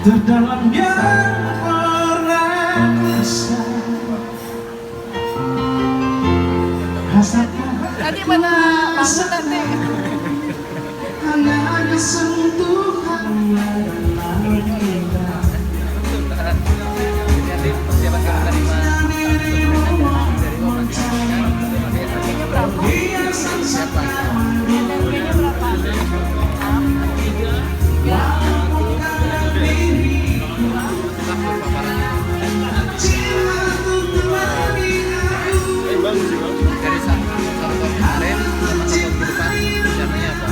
terdalam yang pernah rasakan. Tadi mana bangun nanti? Hanya ada sentuhan dalam kita. Harganya berapa? Harganya berapa? Bagus sih bang. Dari satu tahun kemarin sama 1 tahun ke depan rencananya apa?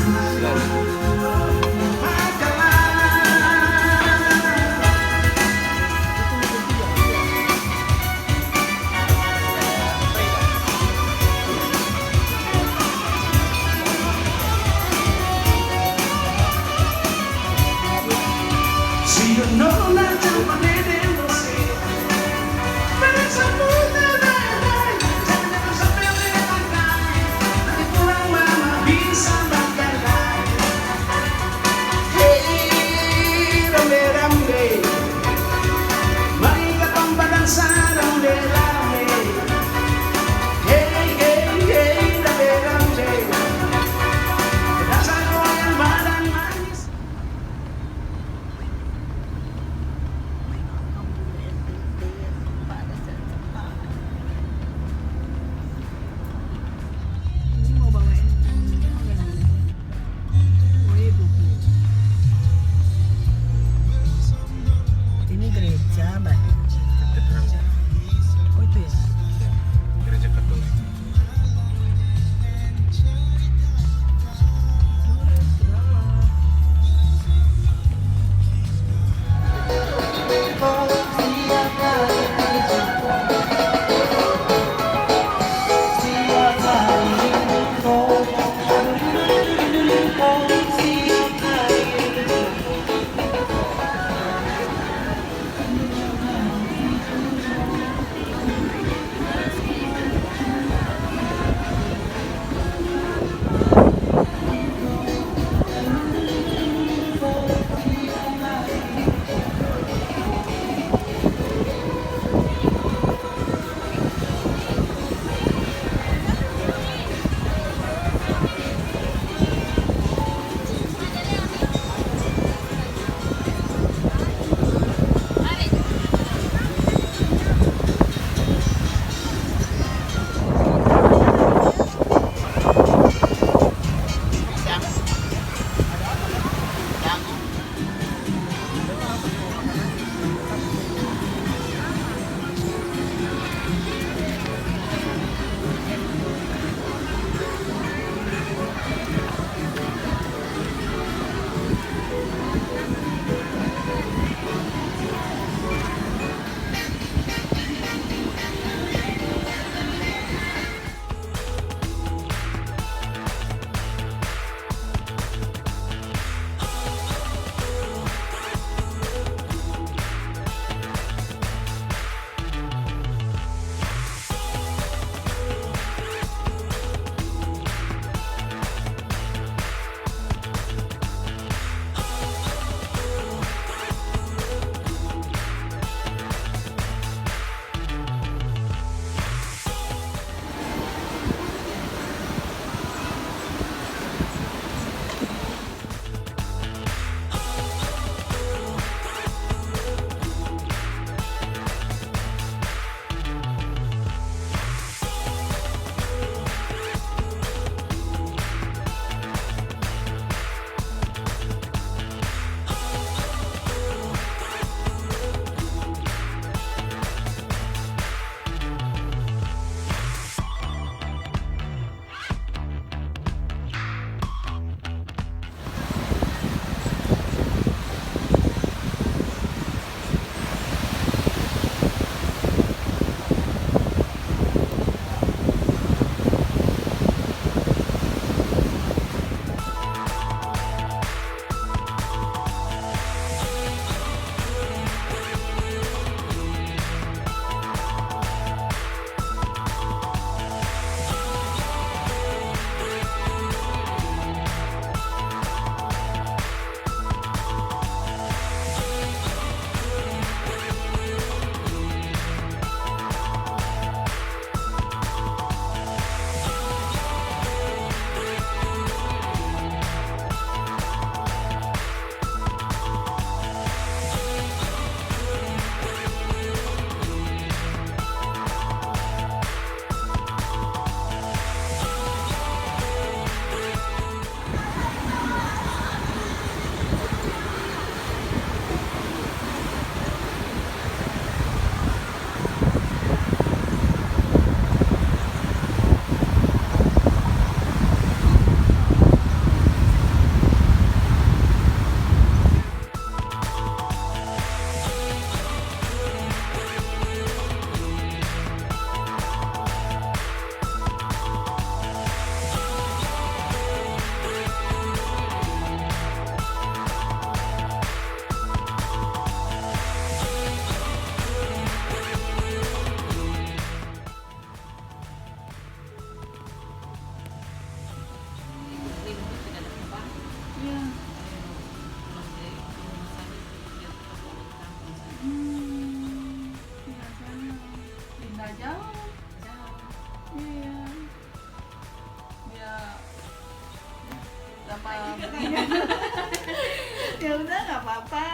Ya udah nggak apa-apa.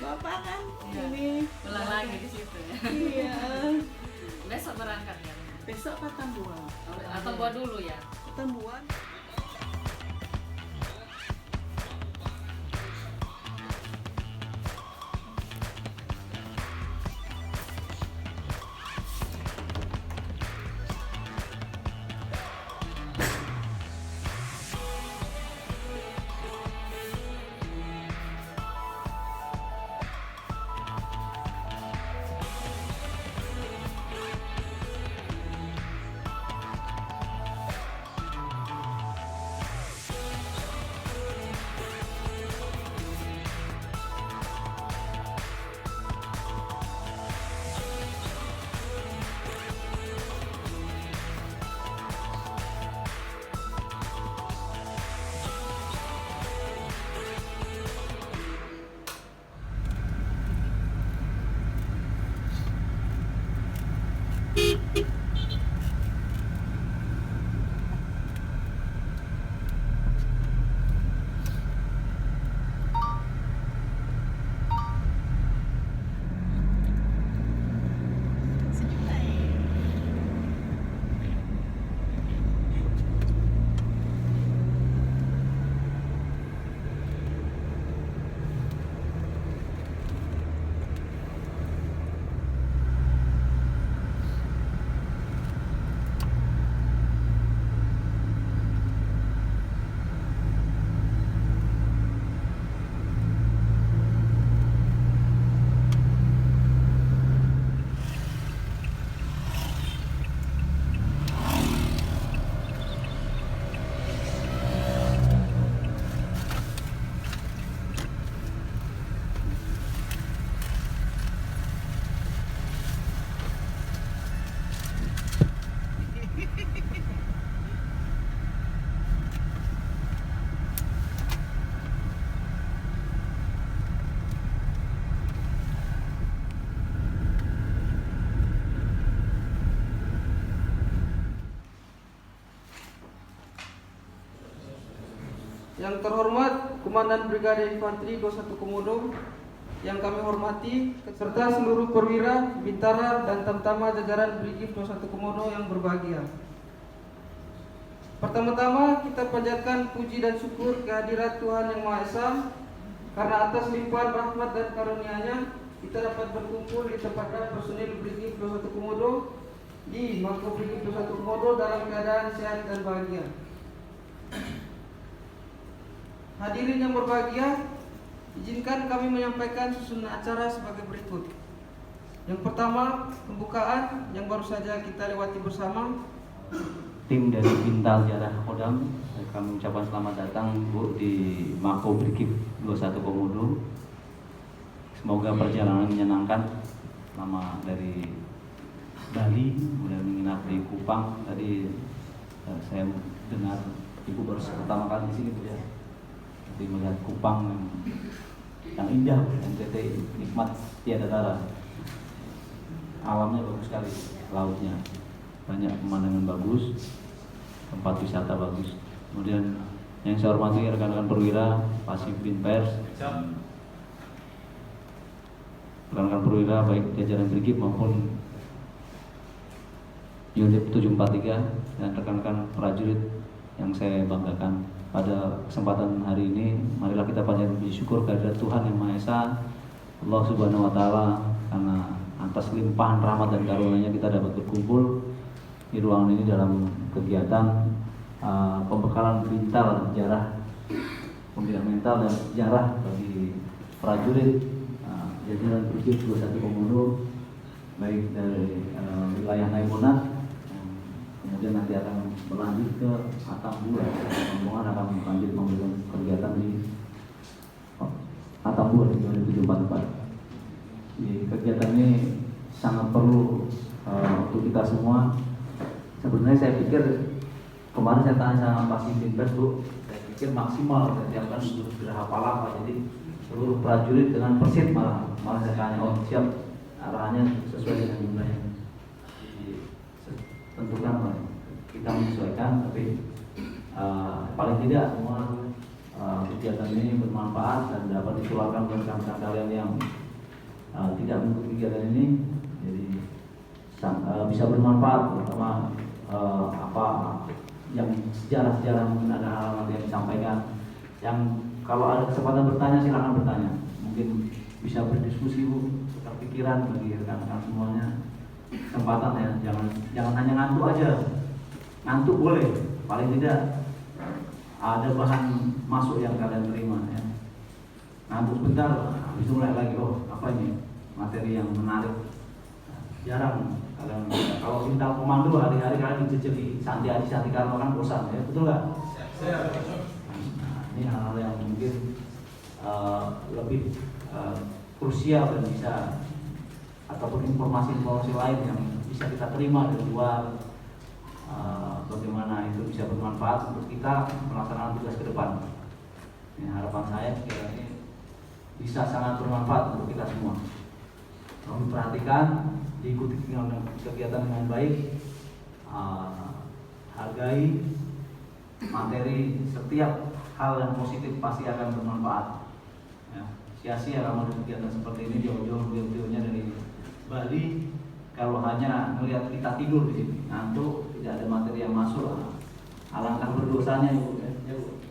Bapak kan ini Pulang lagi di situ ya. iya. Besok berangkat ya. Besok Patambuan. Atau buat dulu ya. Patambuan. Yang terhormat Komandan Brigade Infanteri 21 Komodo, yang kami hormati, serta seluruh perwira, bintara, dan tamtama jajaran Brigif 21 Komodo yang berbahagia. Pertama-tama kita panjatkan puji dan syukur kehadirat Tuhan Yang Maha Esa, karena atas limpahan rahmat dan karunia-Nya kita dapat berkumpul di tempat personil Brigif 21 Komodo di Mako Brigif 21 Komodo dalam keadaan sehat dan bahagia. Hadirin yang berbahagia, izinkan kami menyampaikan susunan acara sebagai berikut. Yang pertama, pembukaan yang baru saja kita lewati bersama. Tim dari Bintal Jarah Kodam, kami ucapkan selamat datang Bu di Mako Brigif 21 Komodo. Semoga perjalanan menyenangkan selama dari Bali, kemudian menginap di Kupang. Tadi saya dengar Ibu baru pertama kali di sini Bu ya. Jadi melihat Kupang yang indah, NTT nikmat tiada tara. Alamnya bagus sekali, lautnya banyak pemandangan bagus, tempat wisata bagus. Kemudian yang saya hormati rekan-rekan perwira, Pasifin Pers, rekan-rekan perwira baik jajaran Brigif maupun unit 743 dan rekan-rekan prajurit yang saya banggakan. Pada kesempatan hari ini, marilah kita panjatkan puji syukur kehadirat Tuhan Yang Maha Esa, Allah Subhanahu Wa Taala, karena atas limpahan rahmat dan karunia-Nya kita dapat berkumpul di ruangan ini dalam kegiatan pembekalan mental jarah, pembinaan mental dan jarah bagi prajurit jajaran Brigif 21 Komodo, baik dari wilayah Naimunat. Kemudian nanti akan berlanjut ke Atambua. Rombongan akan lanjut memberikan kegiatan di Atambua di 744. Jadi kegiatan ini sangat perlu untuk kita semua. Sebenarnya saya pikir kemarin saya tanya sama Pak Simbin Pers Bu, saya pikir maksimal saya siapkan untuk geraha palapa. Jadi seluruh prajurit dengan persit malah saya tanya, oh siap, arahannya sesuai dengan jumlahnya. Tentukan Pak, kita menyesuaikan, tapi paling tidak semua kegiatan ini bermanfaat dan dapat ditularkan ke rekan-rekan kalian yang tidak mengikuti kegiatan ini, jadi bisa bermanfaat, terutama apa yang sejarah-sejarah, mungkin ada hal-hal yang disampaikan yang kalau ada kesempatan bertanya silakan bertanya, mungkin bisa berdiskusi Bu, tukar pikiran bagi rekan-rekan semuanya. Kesempatan ya, jangan hanya ngantuk aja. Ngantuk boleh, paling tidak ada bahan masuk yang kalian terima ya. Ngantuk sebentar, habis itu mulai lagi, oh apa ini materi yang menarik. Jarang kalian, kalau minta komando hari-hari kalian dijejeli Santi Adi Santi Karno kan bosan ya, betul nggak? Nah, ini hal-hal yang mungkin lebih krusial dan bisa, ataupun informasi-informasi lain yang bisa kita terima dari luar, bagaimana itu bisa bermanfaat untuk kita melaksanakan tugas ke depan. Ini harapan saya kiranya bisa sangat bermanfaat untuk kita semua. Tolong perhatikan, diikuti kegiatan dengan baik, hargai materi, setiap hal yang positif pasti akan bermanfaat. Ya, sia-sia kalau kegiatan seperti ini, jauh-jauh beliau-beliaunya dari Bali, kalau hanya melihat kita tidur di sini, ngantuk, tidak ada materi yang masuk, alangkah berdosanya Ibu. Ya, Bu.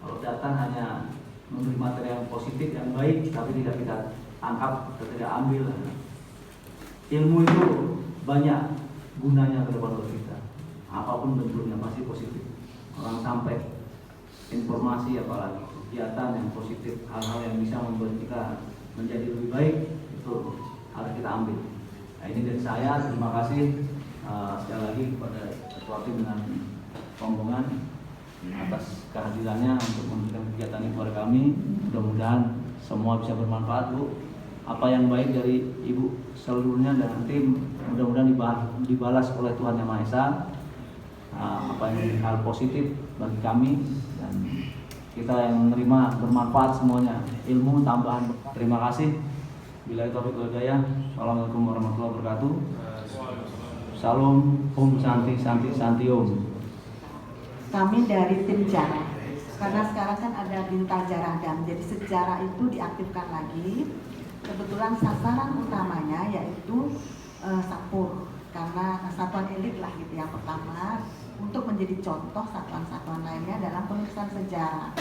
Kalau datang hanya memberi materi yang positif, yang baik, tapi tidak kita tangkap, kita tidak ambil. Ilmu itu banyak gunanya ke depan kita, apapun bentuknya pasti positif. Orang sampai informasi apalagi kegiatan yang positif, hal-hal yang bisa membuat kita menjadi lebih baik, itu harus kita ambil. Nah, ini dari saya, terima kasih sekali lagi kepada Ketua Tim dengan rombongan atas kehadirannya untuk memberikan kegiatan ini kepada kami. Mudah-mudahan semua bisa bermanfaat Bu. Apa yang baik dari Ibu seluruhnya dan tim mudah-mudahan dibalas oleh Tuhan Yang Maha Esa. Apa yang hal positif bagi kami dan kita yang menerima bermanfaat semuanya, ilmu tambahan. Terima kasih. Billahi taufiq wal hidayah. Assalamualaikum warahmatullahi wabarakatuh. Salam, Om Santi Santi Santi Om. Kami dari tim Jarah, karena sekarang kan ada Bintang Jaradam, jadi sejarah itu diaktifkan lagi. Kebetulan sasaran utamanya yaitu Sapur, karena satuan elit lah gitu yang pertama, untuk menjadi contoh satuan-satuan lainnya dalam penulisan sejarah.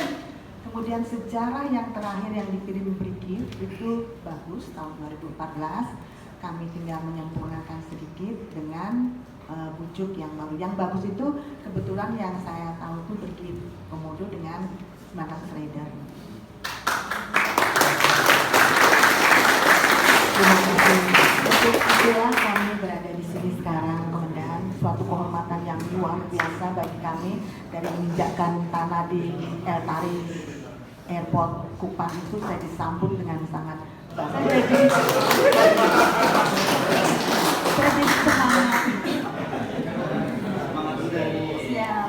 Kemudian sejarah yang terakhir yang dikirim Brigif itu bagus tahun 2014. Kami tinggal menyempurnakan sedikit dengan bujuk yang baru. Yang bagus itu kebetulan yang saya tahu itu Brigif Komodo dengan 900 rider. Terima kasih. Untuk itulah kami berada di sini sekarang, Komandan. Suatu kehormatan yang luar biasa bagi kami dari menginjakkan tanah di El Tari Airport Kupang itu saya disambut dengan sangat baik. Siap.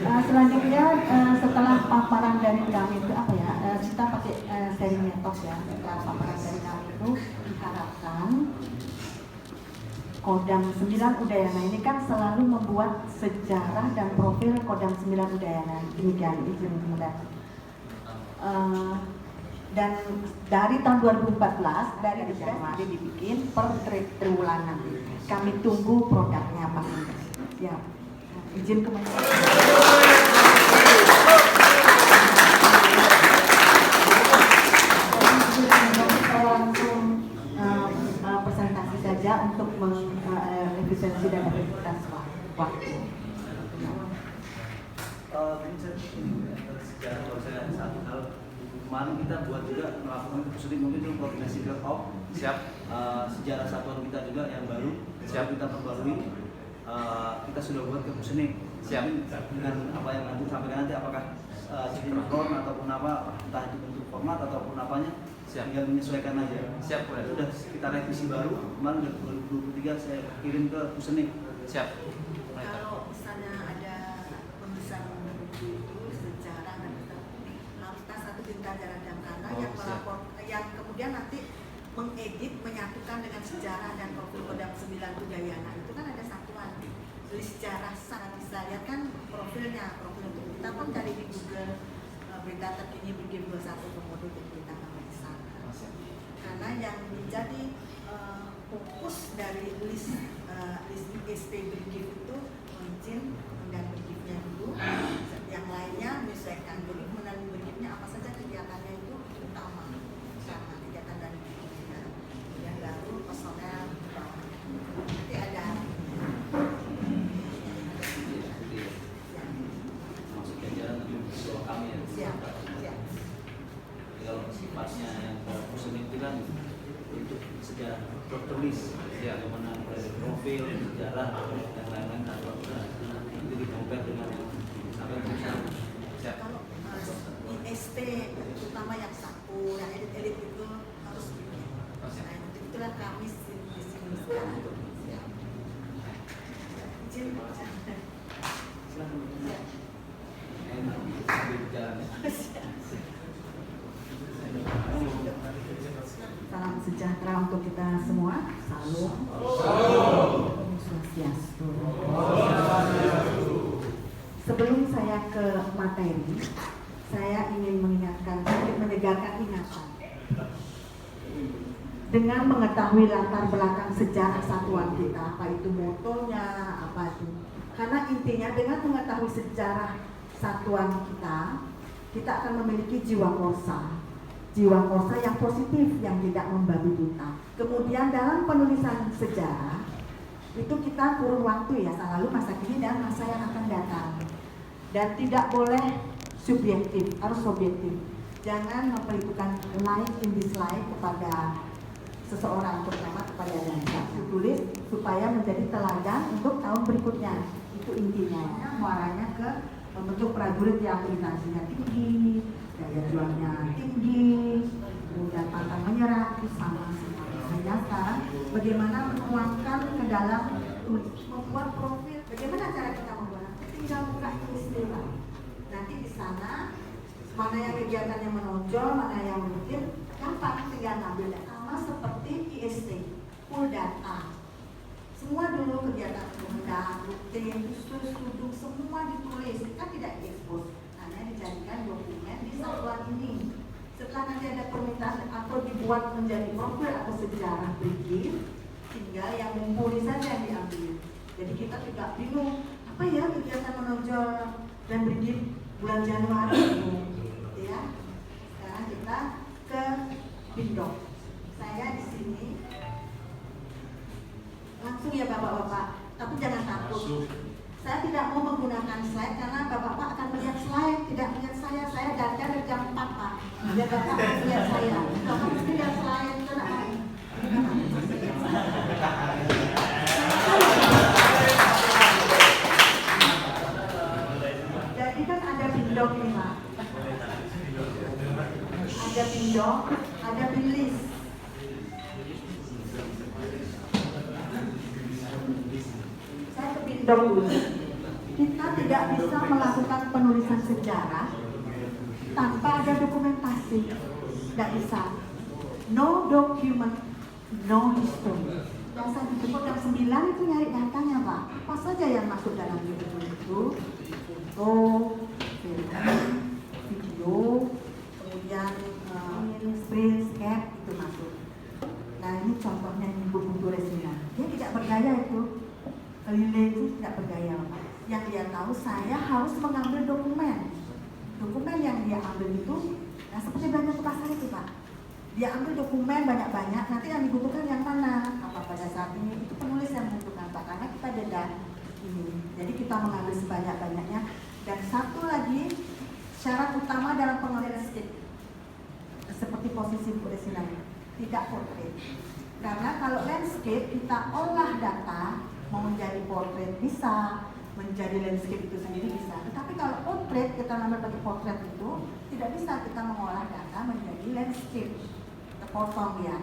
Selanjutnya setelah paparan dari kami itu apa ya? Kita pakai seri metode ya. Setelah paparan dari kami itu diharapkan Kodam 9 Udayana ini kan selalu membuat sejarah dan profil Kodam 9 Udayana. Demikian izin kemudian. Dan dari tahun 2014 dari Januari dibikin per triwulan. Kami tunggu produknya Pak Indra. Ya, izin kemudian. Langsung presentasi saja untuk efisiensi dan efektivitas waktu. Sejarah kalau saya ada satu hal, kemarin kita buat juga melakukan studi mungkin itu koordinasi ke OP. Siap. Sejarah satuan kita juga yang baru, Siap. Kita perbarui. Kita sudah buat ke Pusenik. Siap. Dengan apa yang nanti sampaikan nanti, apakah sinkron ataupun apa, entah itu bentuk format ataupun apanya, Siap. tinggal menyesuaikan aja. Siap, boleh. Sudah kita revisi baru, kemarin 2023 saya kirim ke Pusenik. Siap. Kalau misalnya ada penulisan buku itu sejarah dan kita satu Bintang Jaradam karena Oh, yang siap. melapor, yang kemudian nanti mengedit, menyatukan dengan sejarah dan profil Kodam 9 Udayana itu kan ada satuan. Jadi sejarah sangat bisa lihat kan profilnya, profil untuk kita pun dari di Google berita terkini Brigif 21 Komodo dan berita pemeriksaan. Karena yang menjadi fokus dari list IST Brigif itu izin dan Brigifnya dulu, yang lainnya menyesuaikan. Jadi mengenai Brigifnya apa saja kegiatannya itu utama, sama kegiatan dari Brigifnya. Yang baru personel nanti ada. Maksud jajaran tapi visual kami ya. Siap. Kalau sifatnya yang personil itu kan untuk sejarah tertulis, ya, bagaimana dari profil, sejarah dan lain-lain atau itu dikompar dengan apa yang bisa. Siap. Kalau IST terutama yang saku, yang elit-elit itu harus bikin. Nah, itulah kami di sini sekarang. Siap. Izin. Salam sejahtera untuk kita semua. Salam. Om Swastiastu. Sebelum saya ke materi, saya ingin menyegarkan ingatan. Dengan mengetahui latar belakang sejarah satuan kita, apa itu motonya, apa itu. Karena intinya dengan mengetahui sejarah satuan kita akan memiliki jiwa korsa yang positif, yang tidak membabi buta. Kemudian dalam penulisan sejarah itu kita kurun waktu ya, masa lalu, masa kini, dan masa yang akan datang. Dan tidak boleh subjektif, harus objektif. Jangan memperhitungkan like in dislike kepada seseorang, terutama kepada yang ditulis, supaya menjadi teladan untuk tahun berikutnya. Itu intinya, muaranya ke membentuk prajurit yang militansinya tinggi, daya juangnya tinggi, kemudian pantang menyerah, itu sama semua. Hanya sekarang bagaimana menuangkan ke dalam, membuat profil. Bagaimana cara kita membuat? Tinggal buka istilah. Nanti di sana mana yang kegiatannya menonjol, mana yang rutin, gampang tinggal ngambil data. Sama seperti IST, full data. Semua dulu kegiatan undang, rutin, studi, semua ditulis, kan tidak diekspos, hanya dijadikan dokumen di satuan ini. Setelah nanti ada permintaan atau dibuat menjadi profil atau sejarah Brigif, tinggal yang mumpuni saja yang diambil. Jadi kita tidak bingung, apa ya kegiatan menonjol dan Brigif bulan Januari itu, ya. Sekarang kita ke Pindok. Saya di sini langsung ya bapak-bapak, tapi jangan takut. Saya tidak mau menggunakan slide karena bapak-bapak akan melihat slide, tidak melihat saya dandan dari jam 4 Pak. Biar bapak akan melihat saya. Bapak mesti lihat slide, itu nak main. Jadi kan ada pindok ini Pak. Ada pindok, ada bilis. Dulu. Kita tidak bisa melakukan penulisan sejarah tanpa ada dokumentasi. Tidak bisa. No document, no history. Biasa di program 9 itu nyari datanya Pak. Apa saja yang masuk dalam buku itu? Foto, video, kemudian screenshot itu masuk. Nah ini contohnya di buku resina. Dia tidak berdaya itu. Keliling itu tidak berdaya Pak. Yang dia tahu saya harus mengambil dokumen. Dokumen yang dia ambil itu, nah seperti belanja ke pasar itu Pak. Dia ambil dokumen banyak-banyak, nanti yang dibutuhkan yang mana? Apa pada saat ini? Itu penulis yang membutuhkan Pak, karena kita denda ini. Jadi kita mengambil sebanyak-banyaknya. Dan satu lagi, syarat utama dalam pengambilan landscape, seperti posisi resina, tidak portrait. Karena kalau landscape kita olah data, mau menjadi portrait bisa, menjadi landscape itu sendiri bisa. Tetapi kalau portrait, kita ngambil pakai portrait itu, tidak bisa kita mengolah data menjadi landscape. Kita potong ya.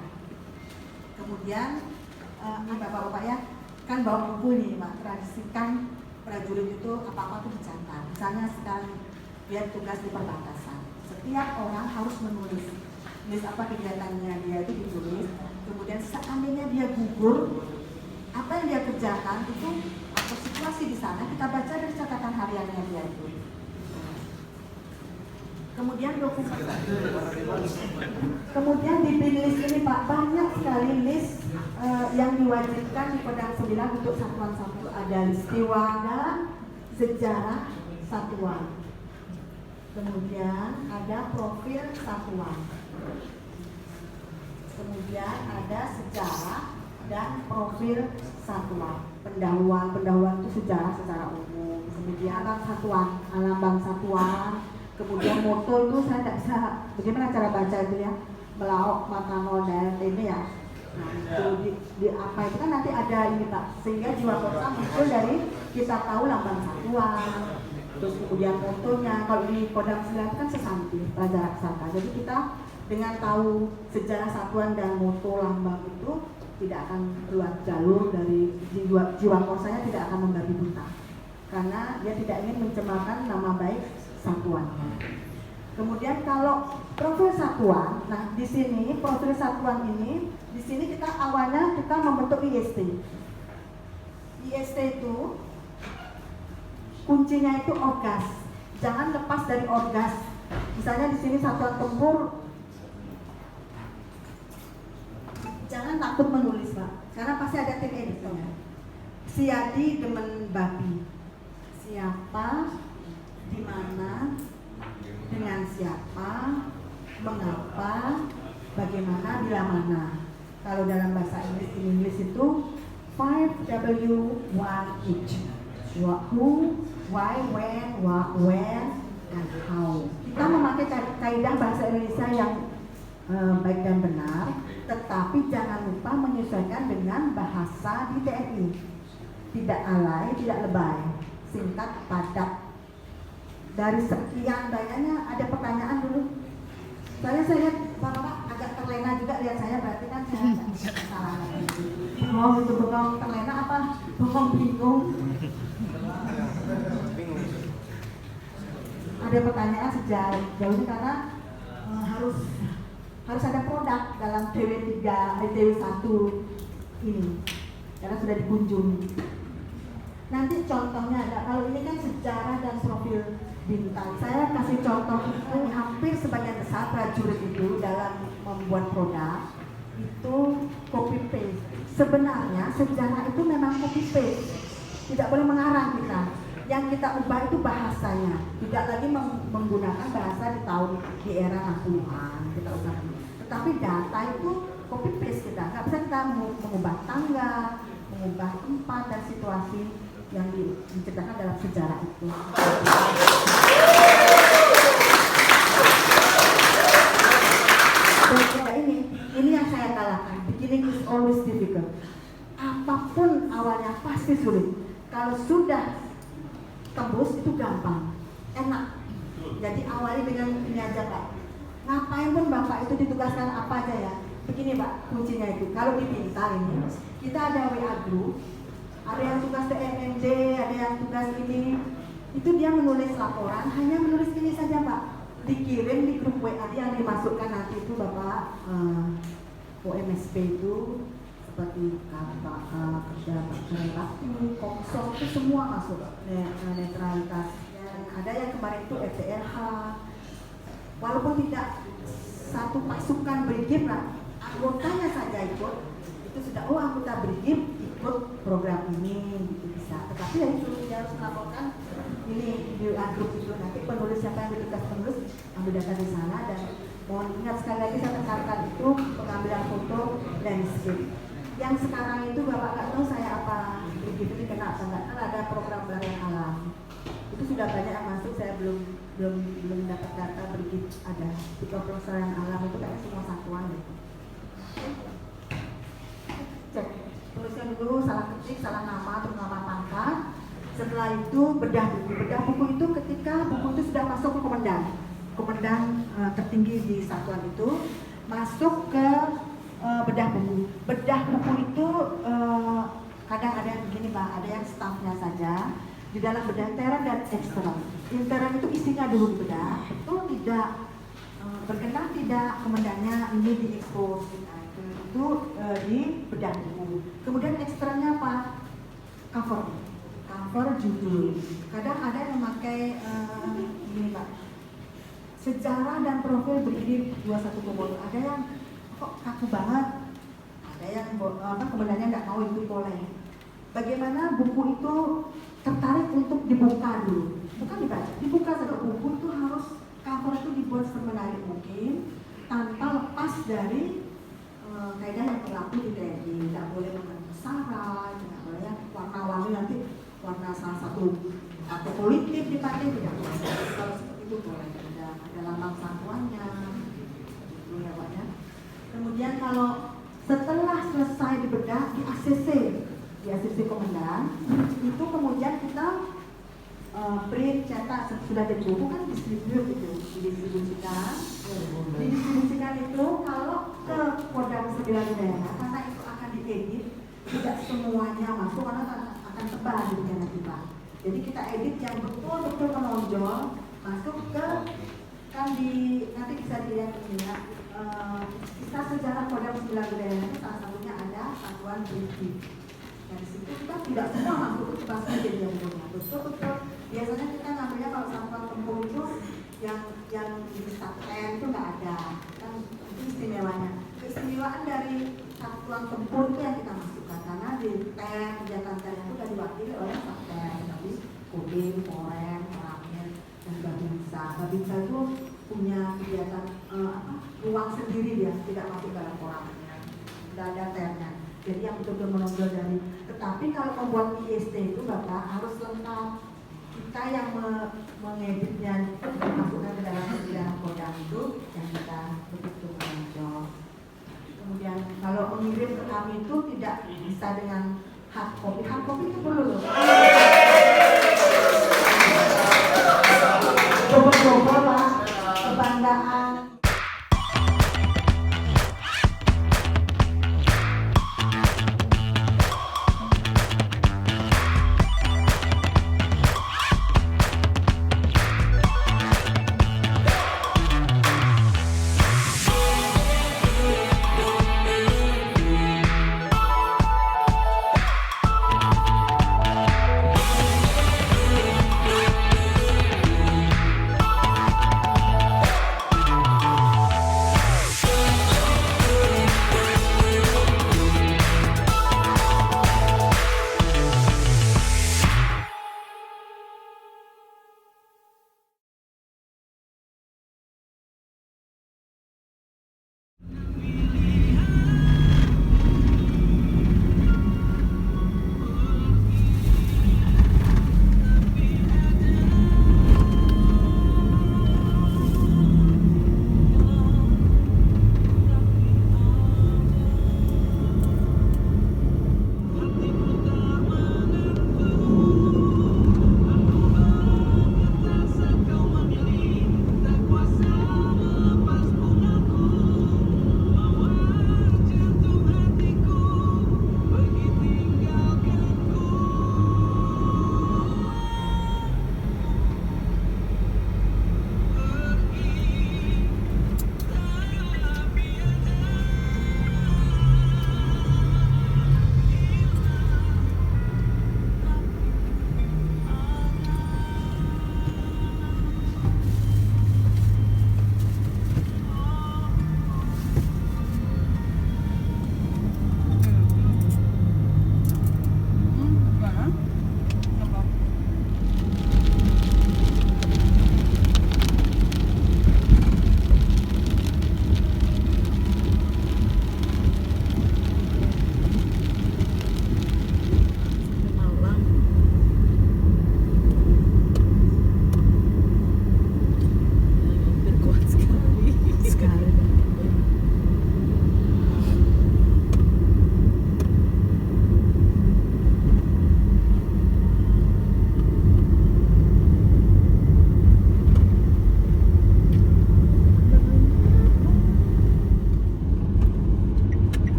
Kemudian, ini bapak-bapak ya, kan bawa buku nih, Mak. Tradisikan prajurit itu apa-apa itu dicatat. Misalnya sekarang dia tugas di perbatasan. Setiap orang harus menulis apa kegiatannya dia itu ditulis. Kemudian seandainya dia gugur, apa yang dia kerjakan itu atau situasi di sana kita baca dari catatan hariannya dia itu. Kemudian dokumen. Kemudian di bin list ini Pak, banyak sekali list yang diwajibkan di Kodam 9 untuk satuan-satuan. Ada listiwa dan sejarah satuan. Kemudian ada profil satuan. Kemudian ada sejarah dan profil satuan. Pendahuluan itu sejarah secara umum. Kemudian satuan, lambang satuan. Kemudian moto itu saya tidak bisa, bagaimana cara baca itu ya, melauk, makanol, dan ini ya. Nah itu di apa itu kan nanti ada ini Pak, sehingga jiwa korsa muncul dari kita tahu lambang satuan, terus kemudian motonya. Kalau di Kodam 9 kan sesanti, Prajaraksaka. Jadi kita dengan tahu sejarah satuan dan moto lambang itu tidak akan keluar jalur dari jiwa korsanya, tidak akan membabi buta, karena dia tidak ingin mencemarkan nama baik satuannya. Kemudian kalau profil satuan, nah di sini profil satuan ini, di sini kita awalnya kita membentuk IST. IST itu kuncinya itu orgas. Jangan lepas dari orgas. Misalnya di sini satuan tempur, jangan takut menulis Pak, karena pasti ada tim editornya. Siadi demen babi. Siapa, di mana, dengan siapa, mengapa, bagaimana, bila mana. Kalau dalam bahasa Inggris itu 5W 1H. Who, why, when, what, where, and how. Kita memakai kaidah bahasa Indonesia yang baik dan benar, tetapi jangan lupa menyesuaikan dengan bahasa di TNI. Tidak alay, tidak lebay, singkat, padat. Dari sekian banyaknya ada pertanyaan dulu. Saya lihat Bapak agak terlena juga lihat saya, berarti kan saya agak salah. Bengong itu bengong terlena apa? Bengong bingung. Ada pertanyaan sejauh ini karena harus ada produk dalam TW3, TW1 ini karena sudah dikunjungi. Nanti contohnya ada, kalau ini kan sejarah dan profil bintang. Saya kasih contoh itu hampir sebagian besar prajurit itu dalam membuat produk itu copy paste. Sebenarnya sejarah itu memang copy paste, tidak boleh mengarang kita. Yang kita ubah itu bahasanya, tidak lagi menggunakan bahasa di era 60-an kita ubah. Tetapi data itu copy paste kita, nggak bisa kita mengubah tanggal, mengubah tempat dan situasi yang diceritakan dalam sejarah itu. Dan juga ini yang saya kalahkan. Beginning is always difficult. Apapun awalnya pasti sulit. Kalau sudah tembus itu gampang, enak. Jadi awali dengan ini aja Pak. Ngapain pun Bapak itu ditugaskan apa aja ya. Begini Pak, kuncinya itu. Kalau di Pintar ini, kita ada WA group. Ada yang tugas TMNJ, ada yang tugas ini. Itu dia menulis laporan, hanya menulis ini saja Pak. Dikirim di grup WA yang dimasukkan nanti itu Bapak OMSP itu seperti kerja bakti, kosong itu semua masuk netralitas. Dan ada yang kemarin itu FTRH. Walaupun tidak satu pasukan brigif lah, anggotanya saja ikut, itu sudah anggota brigif ikut program ini gitu bisa. Tetapi ya itu dia harus melaporkan ini di grup itu, nanti penulis siapa yang ditugas penulis ambil data di sana. Dan mohon ingat sekali lagi saya tekankan itu pengambilan foto landscape. Yang sekarang itu Bapak nggak tahu saya apa brigif ini kena apa nggak, kan ada program belarian alam. Itu sudah banyak yang masuk, saya belum dapat data brigif ada di program pelestarian alam itu kayak semua satuan gitu. Cek tuliskan dulu salah ketik, salah nama, terus nama pangkat. Setelah itu bedah buku. Bedah buku itu ketika buku itu sudah masuk ke komandan tertinggi di satuan itu, masuk ke bedah buku. Bedah buku itu kadang ada yang begini Pak, ada yang staffnya saja. Di dalam bedah intern dan eksternal. Intern itu isinya dulu di bedah, itu tidak berkenan tidak komandannya ini diekspos. Itu di bedah buku. Kemudian eksternalnya apa? Cover judul. Kadang ada yang memakai ini Pak, sejarah dan profil berdiri 21 Komodo. Ada yang kok kaku banget, ada yang komandannya nggak mau itu boleh. Bagaimana buku itu tertarik untuk dibuka dulu, bukan dibaca, dibuka saja. Buku itu harus cover itu dibuat semenarik mungkin tanpa lepas dari kaidah yang berlaku di TNI. Tidak boleh mengandung sara, tidak boleh warna-warni nanti warna salah satu atau politik dipakai, tidak boleh. Kalau seperti itu boleh, ada lambang satuannya, itu ya Pak ya. Kemudian kalau setelah selesai dibedah di ACC komandan, itu kemudian kita print, cetak, sudah jadi buku kan didistribusikan itu kalau ke Kodam 9 daerah, karena itu akan diedit, tidak semuanya masuk karena akan tebal di daerah kita. Jadi kita edit yang betul-betul menonjol masuk ke, kan nanti bisa dilihat ini ya, kisah sejarah Kodam 9 daerah itu salah satunya ada satuan briefing. Dari situ kita tidak semua masuk ke bahasa kejadiannya, betul-betul. Biasanya kita ngambilnya kalau satuan tempur itu yang di Staten itu nggak ada, kan itu istimewanya. Keistimewaan dari satuan tempur itu yang kita masukkan, karena di kegiatan TEN itu sudah diwakili oleh Staten, tapi Kodim, Polrem, Maramil, dan Babinsa. Babinsa itu punya kegiatan ruang sendiri dia, tidak masuk dalam Polramnya, tidak ada TEN-nya. Jadi yang betul-betul menonjol dari. Tetapi kalau membuat IST itu Bapak harus lengkap. Kita yang mengeditnya, masukkan ke dalam sejarah Kodam itu yang kita betul-betul menonjol. Kemudian kalau mengirim ke kami itu tidak bisa dengan hard copy. Hard copy itu perlu loh. Coba-coba lah, kebanggaan.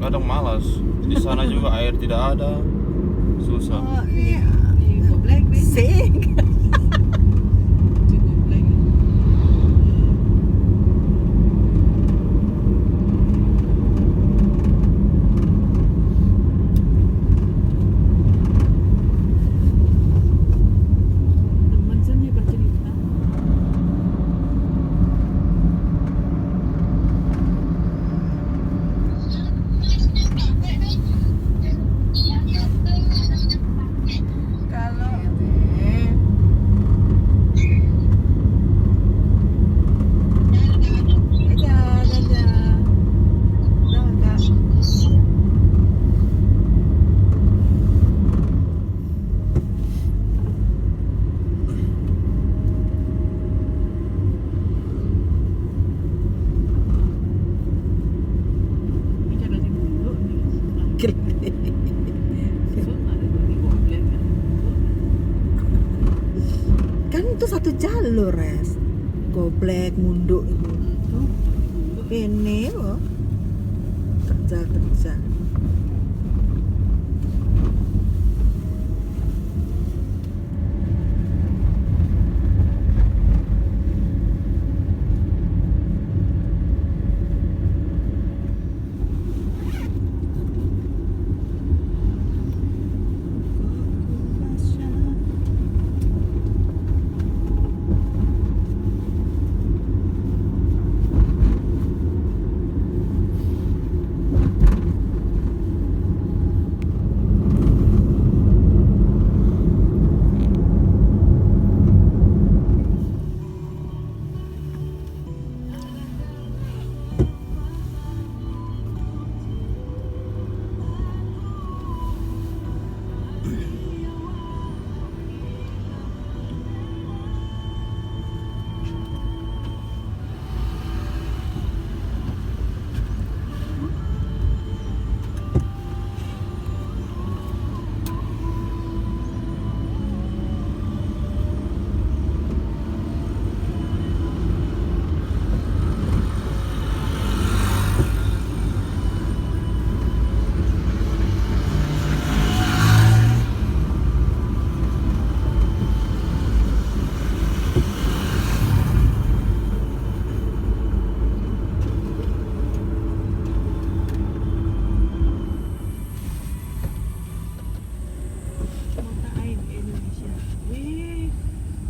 Kadang malas, di sana juga air tidak ada, susah. Oh iya, di Goblek sing. Di Goblek. Kalau dadah, dadah. Dadah. Kan itu satu jalur, Res. Goblek munduk itu. Ini loh. Terjal.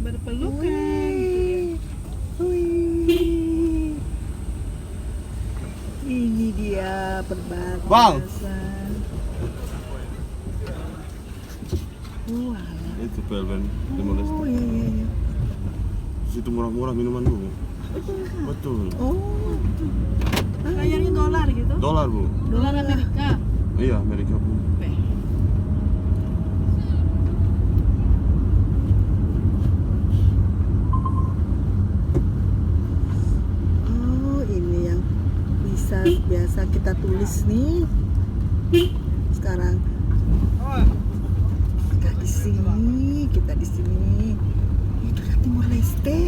Berpelukan. Wih. Ini dia perbatasan. Bang. Wah. Itu pelben Oh iya. Situ murah-murah minuman bu. Betul. Oh. Bayarnya dolar gitu? Dolar bu. Dolar Amerika. Iya Amerika bu. Oh ini yang bisa biasa kita tulis nih. Sekarang kita di sini. Itu udah Timor Leste.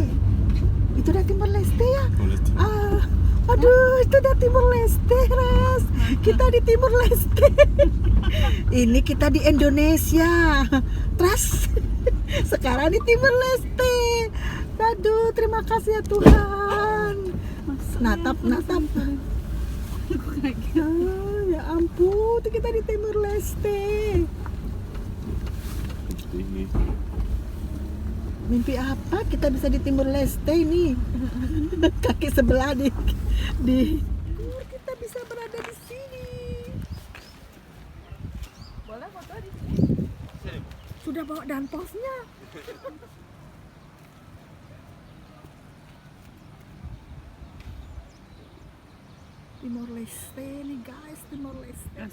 Itu udah Timor Leste ya? Aduh, itu udah Timor Leste, Res. Kita di Timor Leste. Ini kita di Indonesia. Terus sekarang di Timor Leste. Aduh, terima kasih ya Tuhan. Natap. Ya ampun, kita di Timor Leste. Mimpi apa kita bisa di Timor Leste ini? Kaki sebelah di kita bisa berada di sini. Boleh foto di sini? Sudah bawa danposnya. Timor Leste nih guys, Timor Leste.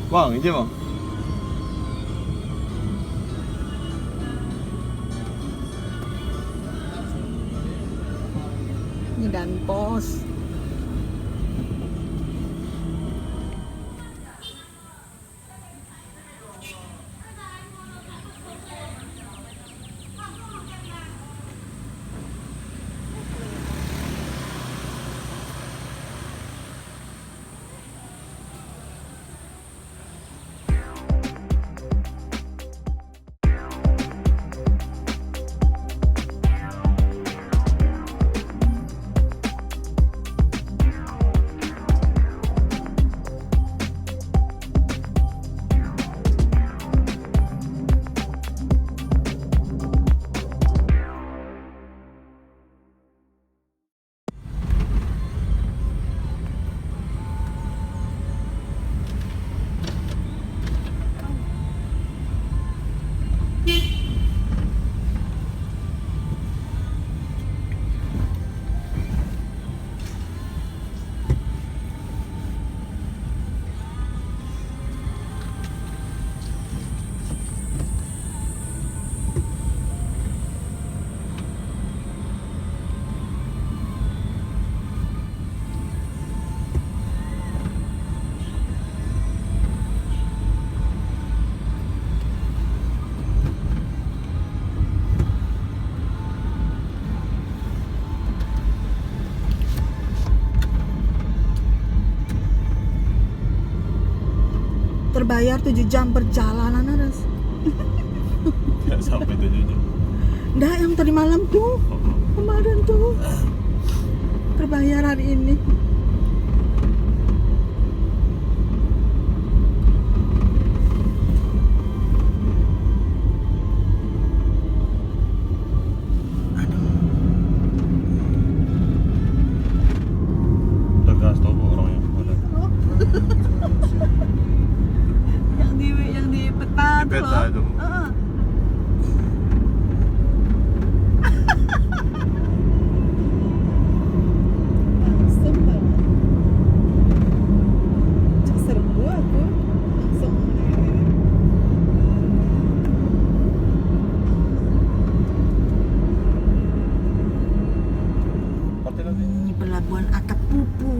Bang, ini bang. Ini dan pos. Terbayar 7 jam perjalanan, Ras. Nggak sampai 7 jam. Nggak, yang tadi malam tuh. Kemarin tuh. Terbayar hari ini. Udah gas tau bu orangnya. Udah. yang di peta Di tuh. peta itu. Langsung banget. Cek serbu aku. Langsung. Ini pelabuhan Atap Pupu.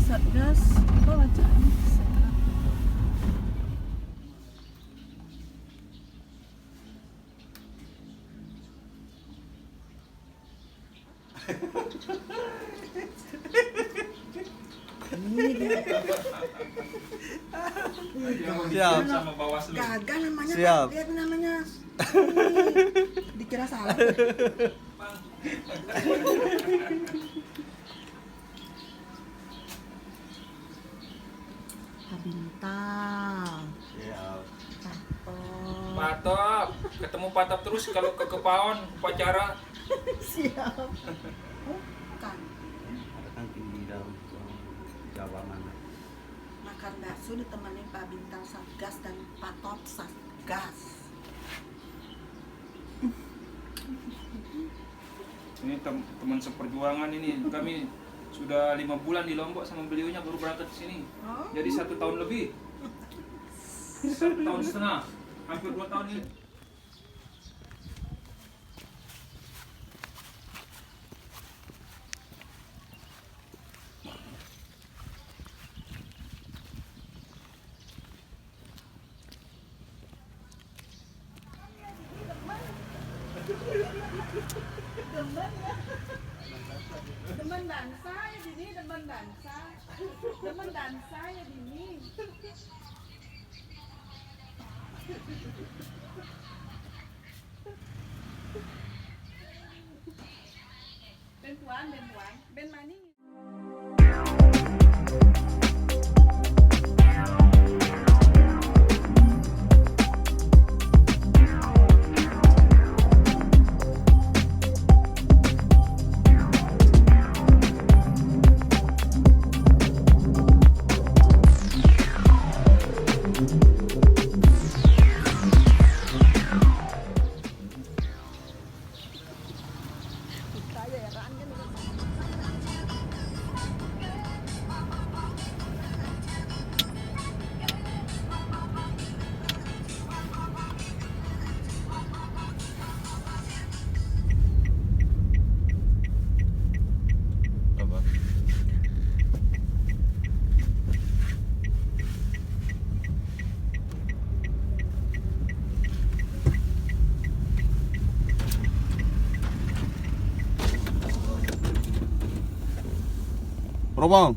Satgas, apa wajahnya? Siap. Gagal namanya. Siap. Pak. Lihat namanya. Dikira salah. Bintang. Siap. Patop, ketemu Patop terus kalau ke Kepaon upacara. Siap. Kan Ada kan tinggi dalam Jawa mana. makan bakso ditemani Pak Bintang Satgas dan Pak Top Satgas. Ini teman seperjuangan ini. Kami sudah 5 bulan di Lombok sama beliaunya baru berangkat ke sini. Jadi 1 tahun lebih. 1 tahun setengah. Hampir 2 tahun ini. Demen dansa ya Dini, demen dansa ya Dini. Ben Puan, Ben Mani. Apa? Bang.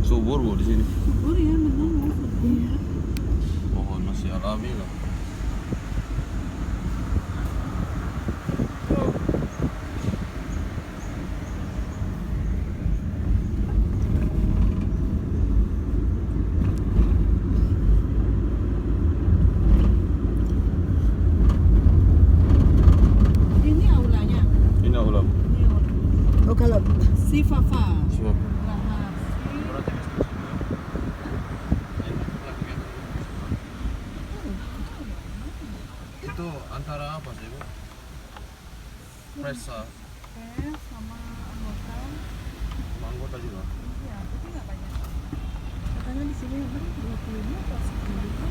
Subur bu di sini. Subur ya, memang ya. Pohon masih alami lah. Ini aulanya. Ini ulam. Ini aula. Oh kalau si Fafa. Siapa? Lahar. Itu antara apa sih bu? Fresa, Sama anggota. anggota juga. Iya, tapi nggak banyak. Katanya di sini 25 atau 10 gitu.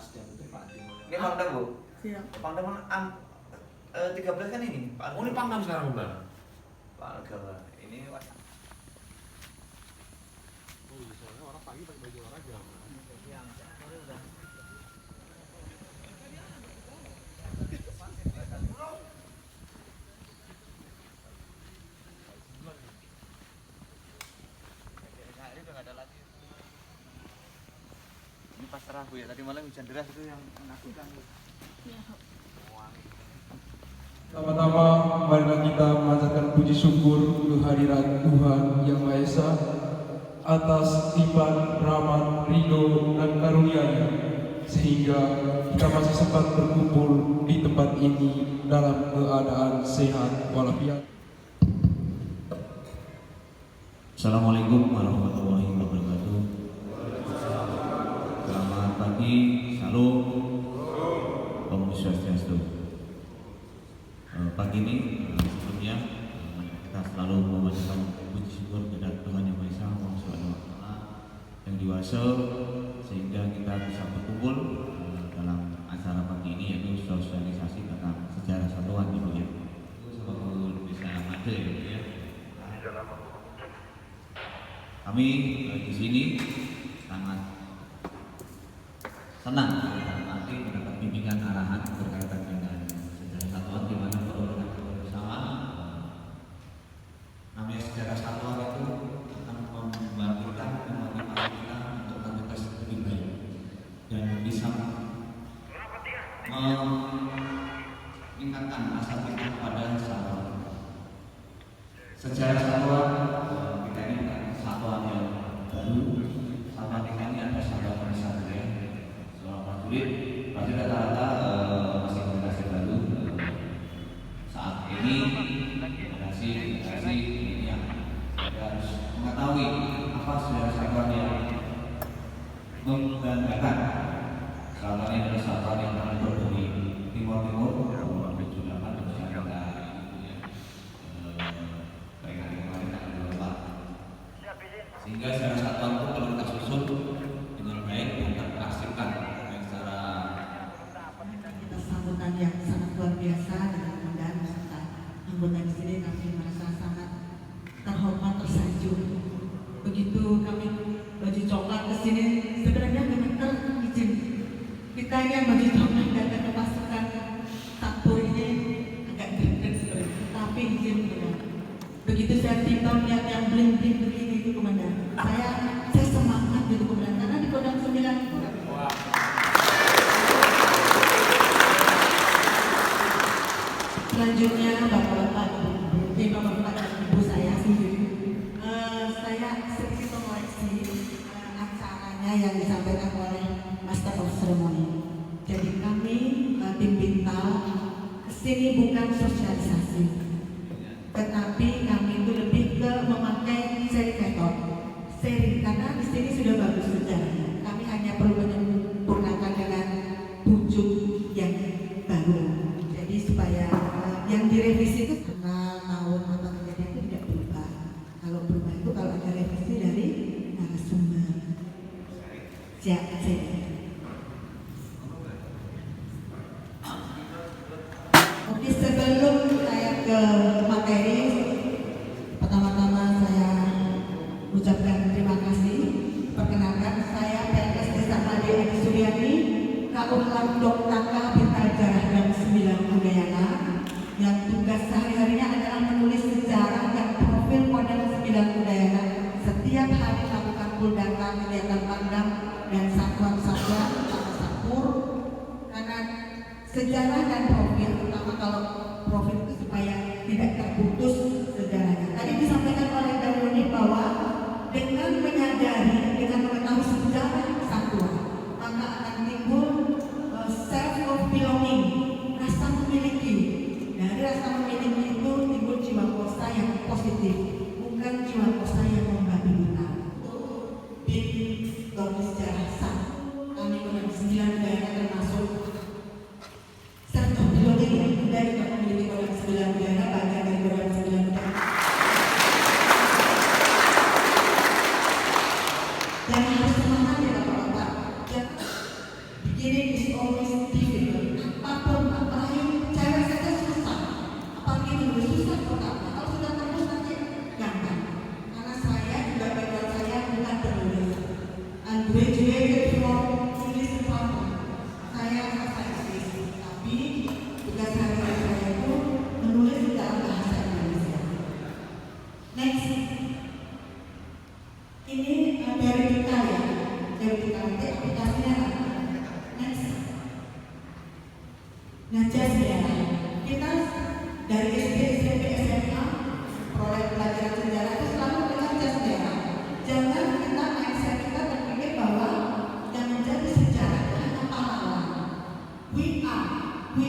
Nasdem itu Pak Timur. Ini Pangdam, Bu. Siap. Pangdam 13 kan ini, Pak. Oh, ini Pangdam sekarang benar. Pak Negara. Ini ini pasrah Bu ya. Tadi malam hujan deras itu yang menakutkan. Pertama-tama marilah kita memanjatkan puji syukur untuk hadirat Tuhan Yang Maha Esa atas limpahan rahmat, ridho dan karunia-Nya sehingga kita masih sempat berkumpul di tempat ini dalam keadaan sehat walafiat. Assalamualaikum warahmatullahi wabarakatuh. Selamat pagi, salam, Om Swastiastu. Pagi ini sebelumnya kita selalu memanjatkan puji syukur kepada Tuhan Yang Maha Esa Allah Subhanahu wa Ta'ala yang dewasa sehingga kita bisa berkumpul dalam acara pagi ini, yaitu sosialisasi tentang sejarah satuan Ibu ya. Semoga bisa ada ya. Kami di sini sangat senang nanti mendapat bimbingan arahan berkaitan dengan sejarah satuan di mana perlu bersama. Namanya sejarah satuan itu akan membangkitkan motivasi kita untuk aktivitas lebih baik dan bisa meningkatkan rasa cinta pada satuan. Sejarah satuan kita ini bukan satuan yang baru, satuan kita ini ada satuan besar ya. Soal prajurit rata-rata masih generasi baru. Saat ini generasi ini yang harus mengetahui apa sejarah satuan yang membanggakan. Satuan ini adalah satuan yang terbentuk dari timur-timur, menuju Jawa dan Nusantara. Sehingga secara satuan itu kalau kita susun dengan baik dan terkasihkan secara kita sambutan yang sangat luar biasa dengan komandan serta anggota di sini. Kami merasa sangat terhormat, tersanjung. Begitu kami baju coklat ke sini, sebenarnya gemeter izin kita yang baju coklat dan ke pasukan satu ini agak greget sebenarnya, tapi izin benar. Begitu saya tiba melihat yang bling-bling begini itu komandan, saya semangat gitu komandan, karena di Kodam 9 itu selanjutnya bapak-bapak dan ibu saya sendiri, saya sedikit mengoreksi acaranya yang disampaikan oleh Master of Ceremony. Jadi kami tim Bintal kesini bukan sosialisasi, tetapi kami itu lebih ke memakai serifikator, karena di sini sudah bagus sejarahnya. Kami hanya perlu menyempurnakan dengan bujuk yang baru. Jadi supaya yang direvisi itu tanggal, tahun, atau kejadian itu tidak berubah. Kalau berubah itu kalau ada revisi dari narasumber. Oke, sebelum saya ke materi, pertama-tama saya ucapkan terima kasih. Perkenalkan, saya PNS Desa Made Edi Suryani, Kaulam Dok Tangga Bintal Jarah dan 9 Udayana, yang tugas sehari-harinya adalah menulis sejarah dan profil Kodam 9 Udayana. Setiap hari melakukan puldaka kegiatan Pangdam dan satuan-satuan Sapur, karena sejarah dan profil, terutama kalau profil itu supaya tidak terputus sejarahnya. Tadi disampaikan oleh Daruni bahwa dengan menyadari, dengan mengetahui sejarah satuan, maka akan timbul self of belonging, rasa memiliki. Dari rasa memiliki itu timbul jiwa kosa yang positif, bukan jiwa kosa yang membabi buta. Tim Dormi Sejarah satu, kami Kodam 9 daerah termasuk self of belonging dari memiliki Kodam 9 daerah, bagian dari Kodam 9 graduated from English department. Saya Inggris, tapi tugas harian saya itu menulis dalam bahasa Indonesia. Next, ini teoritikal ya, teoritikal itu aplikasinya. Next, ngajar sejarah. Kita dari SD, SMP, SMA proyek pelajaran sejarah itu selalu belajar sejarah. Jangan kita mindset kita berpikir bahwa yang menjadi sejarah itu hanya pahlawan. We are ini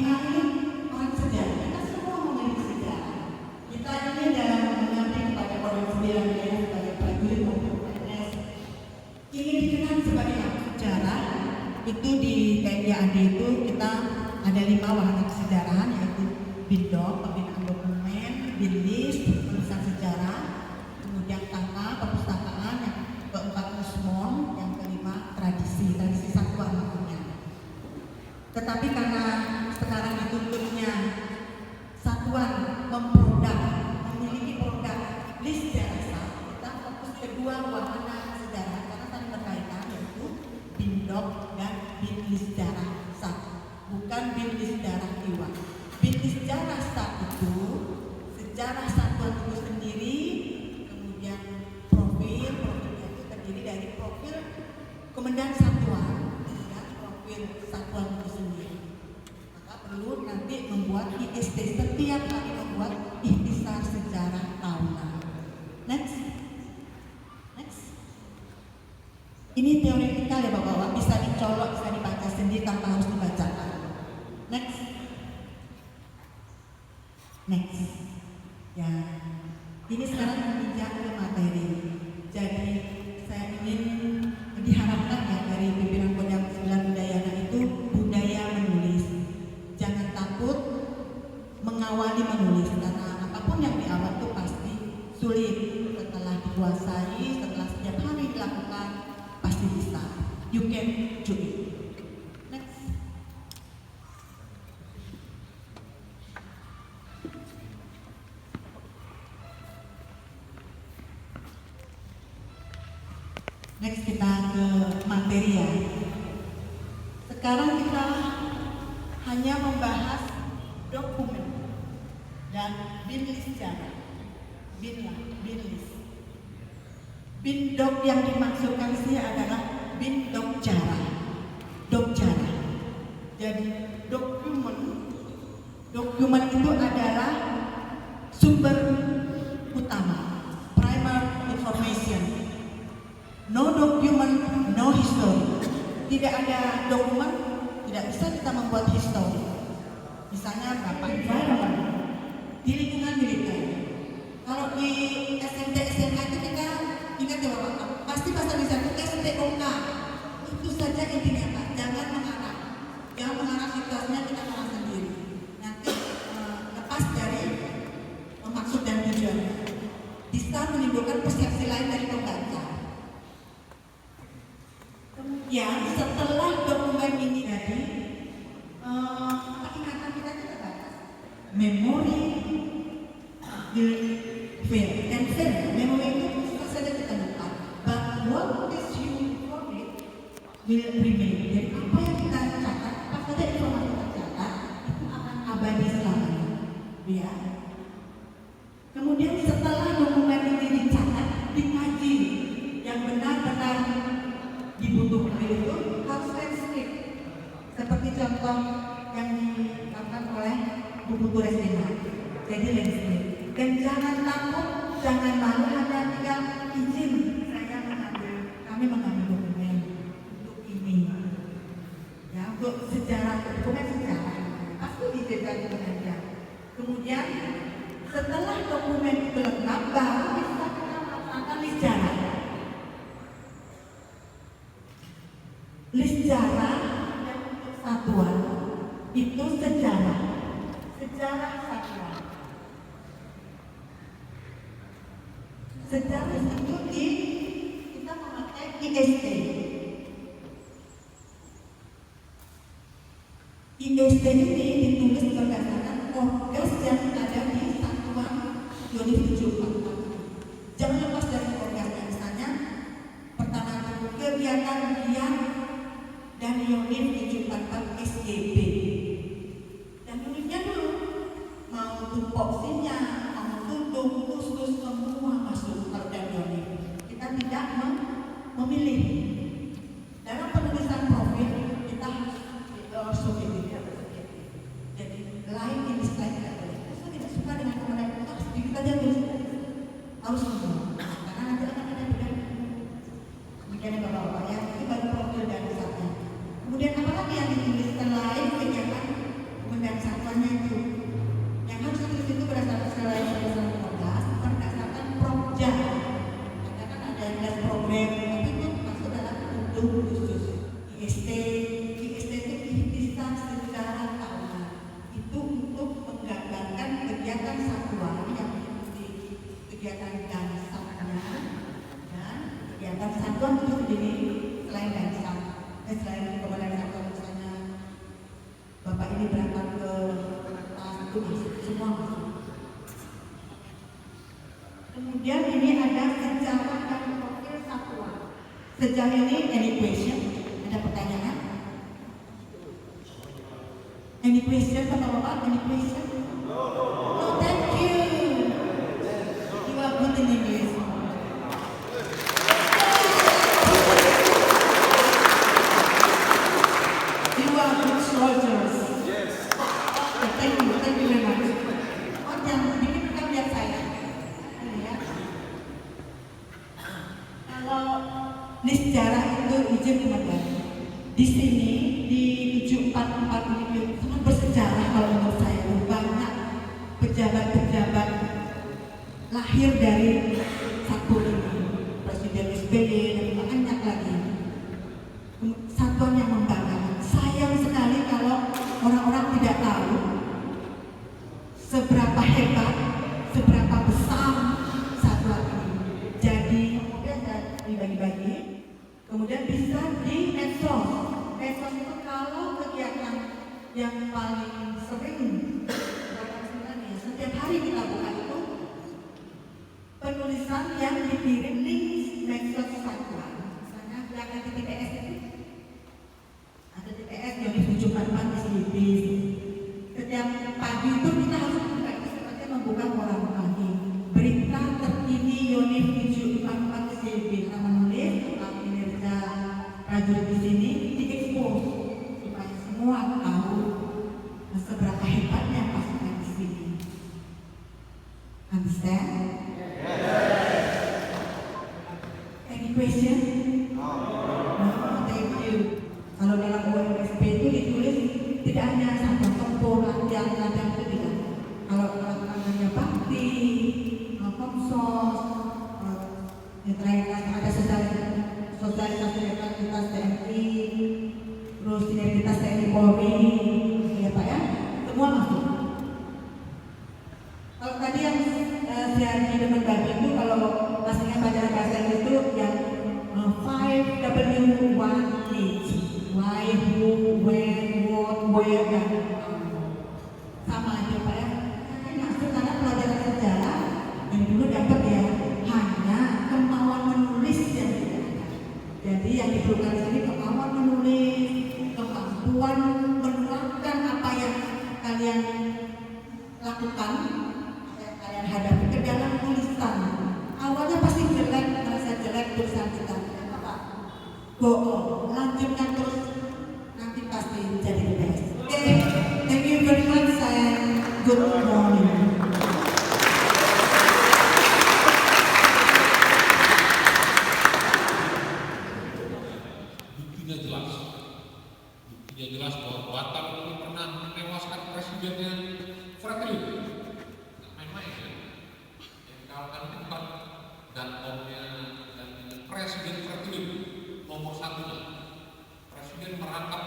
orang sejarah. Kita semua memiliki sejarah. Kita ini dalam mengabdi kepada orang sembilan ya, sebagai prajurit maupun PNS ingin dikenal sebagai sejarah. Itu di TNI AD itu kita ada 5 wahana kesejarahan, yaitu BINDOK, pembinaan dokumen, BINLIS, penulisan sejarah, kemudian KK, perpustakaan, yang keempat MUSMON, yang kelima tradisi satuan namanya. Tetapi karena sekarang dituntutnya satuan memproduk, memiliki produk list sejarah, kita fokus kedua wahana sejarah karena saling berkaitan, yaitu BINDOK dan BINLIS sejarah satu, bukan BINLIS sejarah iwa. BINLIS sejarah satu itu sejarah satuan itu sendiri, kemudian profilnya itu terdiri dari profil komandan satuan dan profil satuan itu sendiri. Maka perlu nanti membuat IST, setiap kali membuat ikhtisar sejarah tahunan. Next. Ini teoritikal ya Bapak-Bapak, bisa dicolok, bisa dibaca sendiri tanpa harus dibacakan. Next. Ya, ini sekarang menginjak ke materi. Jadi saya ingin diharapkan ya dari pimpinan Kodam 9 Udayana itu budaya menulis. Jangan takut mengawali menulis karena apapun yang di awal itu pasti sulit. Setelah dikuasai, setelah setiap hari dilakukan, pasti bisa. You can do it. Next. Next kita ke materi ya. Sekarang kita hanya membahas dokumen dan BINLIS sejarah. BINLIS. BINDOK yang dimaksudkan sih adalah BINDOK jarah. Jadi dokumen itu adalah sumber utama, primary information. No document, no history. Tidak ada dokumen, tidak bisa kita membuat history. Misalnya berapa environment di lingkungan militer. Kalau di SMP, SMA itu kita ingat ya Bapak, pasti pasal di satu STOK. Itu saja intinya Pak, jangan mengarah situasinya kita mengarah sendiri. Nanti lepas dari maksud dan tujuan, bisa menimbulkan persepsi lain dari pembaca. Kemudian setelah dokumen ini jadi ingatan kita terbatas. Memori will fail and fail. Memori itu bisa saja kita lupa. But what is you forget will remain. Jadi apa yang kita catat, apa saja informasi kita catat itu akan abadi selamanya. Ya. Kemudian setelah dokumen ini dicatat, dikaji yang benar-benar dibutuhkan itu harus landscape. Seperti contoh yang dilakukan oleh buku Resina. Jadi landscape. Dan jangan takut, jangan malu, hanya tinggal izin kami mengambil dokumen untuk ini. Ya, untuk sejarah, dokumen sejarah. Pasti dijaga dengan dia. Kemudian setelah dokumen itu lengkap, baru bisa kita melaksanakan list jarah. List jarah yang untuk satuan itu sejarah satuan. Sejarah itu kita memakai IST. IST ini ditulis berdasarkan orgas yang ada di satuan 2007. Jangan lepas dari orgasnya, misalnya pertama kegiatan SGB. Dan uniknya dulu, mau tupoksinya, mau tutung, tus semua masuk kerja ini. Kita tidak memilih. Dalam penulisan profil kita harus subjektif. Jadi lain ini selain tidak boleh. Saya tidak suka dengan komentar itu, sedikit aja tulis. Harus semua. Karena nanti akan ada beda. Demikian bapak-bapak ya, ini baru profil dan satwa. Kemudian apa lagi yang ditulis selain kegiatan dan satwanya itu? Yang harus ditulis itu berdasarkan selain berdasarkan Prokja. Karena kan ada yang program, tapi itu masuk dalam bentuk khusus. IST itu bisa secara tahunan. Itu untuk menggambarkan kegiatan satwa yang mengikuti kegiatan dansanya dan kegiatan satwa itu sendiri selain dansa. Selain kemudian satwa misalnya bapak ini berangkat ke itu masuk, semua masuk. Kemudian ini ada sejarah dan profil satwa. Sejauh ini any question? Ada pertanyaan? Any question bapak-bapak? Any question? No, thank you. You are good in English. You are good soldiers. Yes. Thank you very much. Oh, jangan bikin rekam lihat saya. Ya. Kalau ini sejarah itu izin teman-teman. Di sini di 744 ini sangat bersejarah kalau menurut saya. Banyak pejabat-pejabat lahir dari satu ini. Presiden SBY dan banyak lagi. Satuan yang membanggakan. Sayang sekali kalau orang-orang tidak tahu seberapa hebat, seberapa besar satuan ini. Jadi kemudian dibagi-bagi, kemudian bisa di medsos. Medsos itu kalau kegiatan yang paling sering setiap hari kita buka itu penulisan yang dikirim link medsos satuan. Misalnya yang ada TPS itu ada TPS yang di 744 SGB. Setiap pagi itu kita harus membuka itu seperti membuka koran pagi. Berita terkini Yonif 744 SGB. Kita menulis tentang kinerja prajurit di sini diekspos supaya semua tahu seberapa hebatnya pasukan di sini. Understand? Any question? No, thank you. Kalau dalam UMSP itu ditulis tidak hanya satu tempur latihan itu tidak. Kalau namanya bakti, komsos, netralitas ada sosialisasi netralitas TNI, terus sinergitas TNI Polri, ya Pak ya, semua masuk. Kalau tadi yang sehari demen babi itu kalau pastinya pelajaran bahasa Inggris itu yang 5W1H. Why, who, when, what, where, dan sama aja Pak ya. Ini masuk karena pelajaran sejarah yang dulu dapat ya hanya kemauan menulis yang tidak ada. Jadi yang diperlukan di sini kemauan menulis, kemampuan menuangkan apa yang kalian lakukan, yang kalian hadapi ke dalam tulisan. Awalnya pasti jelek, merasa jelek tulisan kita. Lanjutkan terus, nanti pasti jadi the best. Okay, thank you very much and good morning. Buktinya jelas bahwa Batam ini pernah menewaskan presidennya Franklin. Main-main ya. Yang dikalahkan itu bukan dan omnya dan Presiden Franklin. Nomor satu, Presiden merangkap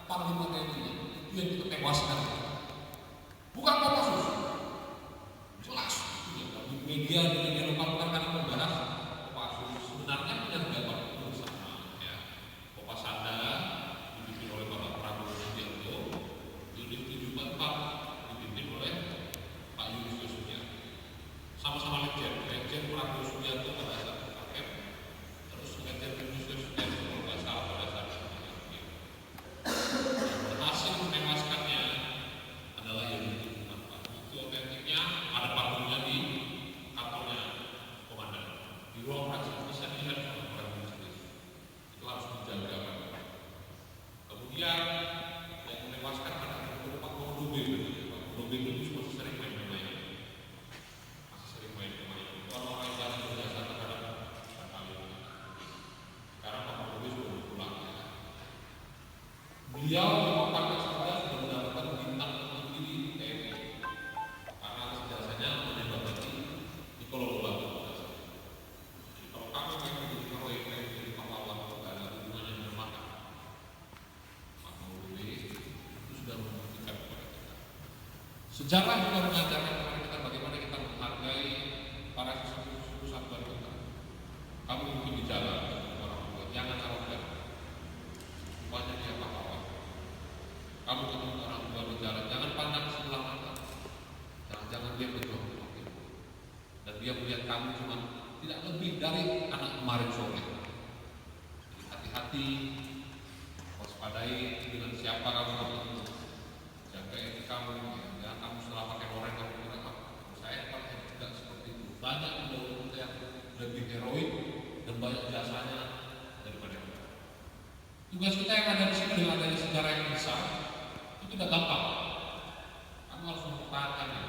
Panglima TNI itu yang kita tewaskan. Bukan Kopassus, jelas. Di media lokal kan membahas Kopassus sebenarnya penyergapan itu sama. Ya. Kopasada dipimpin oleh Bapak Prabowo Subianto, unit 744 dipimpin oleh Pak Yunus Subianto. Sama-sama Legend Prabowo Subianto pada saat paket, terus Legend Yunus Subianto pada saat di ruang praksis ini kan orang bisnis itu harus dijaga kan. Kemudian yang menewaskan anak itu Pak Kodobe itu masih sering main-main, itu orang-orang yang berjasa terhadap kami. Sekarang Pak Kodobe sudah pulang ya. Beliau merupakan sudah mendapatkan bintang tertinggi di TNI karena jasanya menembaki di Kolombo. Kalau kamu memang jadi proyek jadi pahlawan tidak ada hubungannya dengan makan, maka itu sudah membuktikan kepada kita. Sejarah juga mengajarkan kepada kita bagaimana kita menghargai para suku satuan kita. Kamu mungkin di jalan orang tua, jangan arogan. Rupanya dia pahlawan. Kamu ketemu orang tua di jalan, jangan pandang sebelah mata. Jangan dia berjuang waktu itu. Dan dia melihat kamu cuma tidak lebih dari anak kemarin sore. Jadi hati-hati, waspadai dengan siapa kamu ketemu. Jaga etika kamu, ya kamu setelah pakai orang kamu bilang apa? Saya pakai tidak seperti itu. Banyak pendahulu yang lebih heroik dan banyak jasanya daripada kita. Tugas kita yang ada di sini dengan adanya sejarah yang besar itu tidak gampang. Kamu harus mempertahankannya.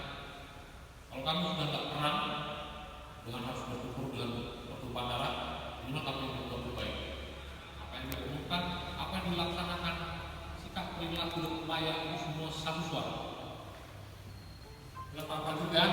Kalau kamu sudah tidak perang dengan harus bertukur dengan pertumpahan darah, inilah kamu yang berbuat baik. Apa yang diumumkan, apa yang dilaksanakan, sikap perilaku dan upaya ini semua satu suara. Bila Pak juga.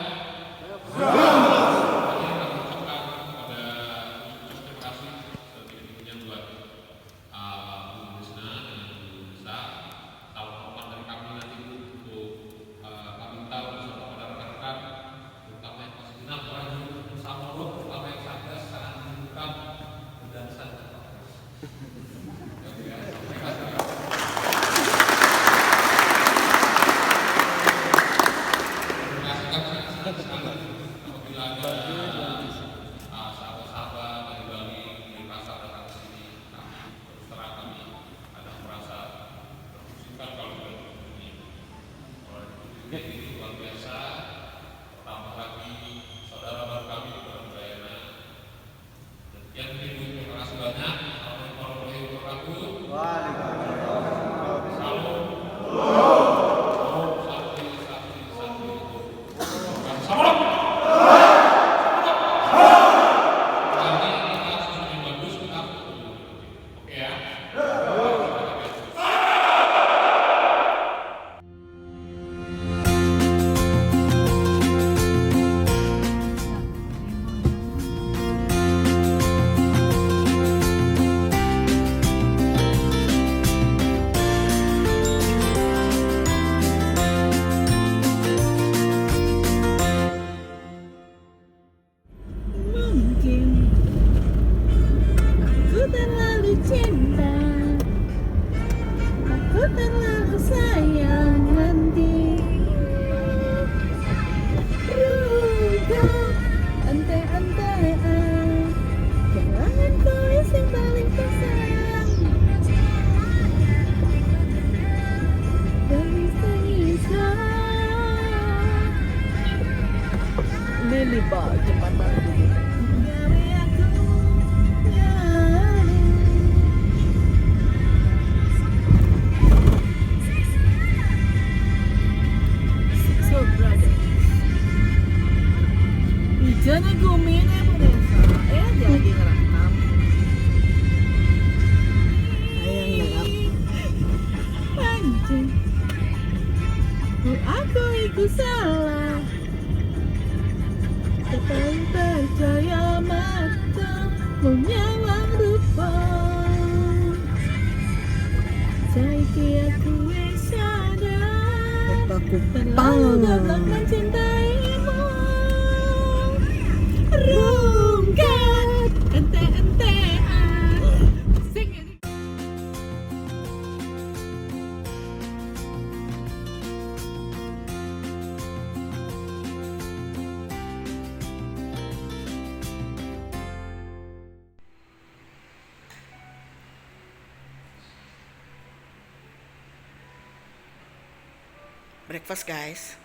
Breakfast guys.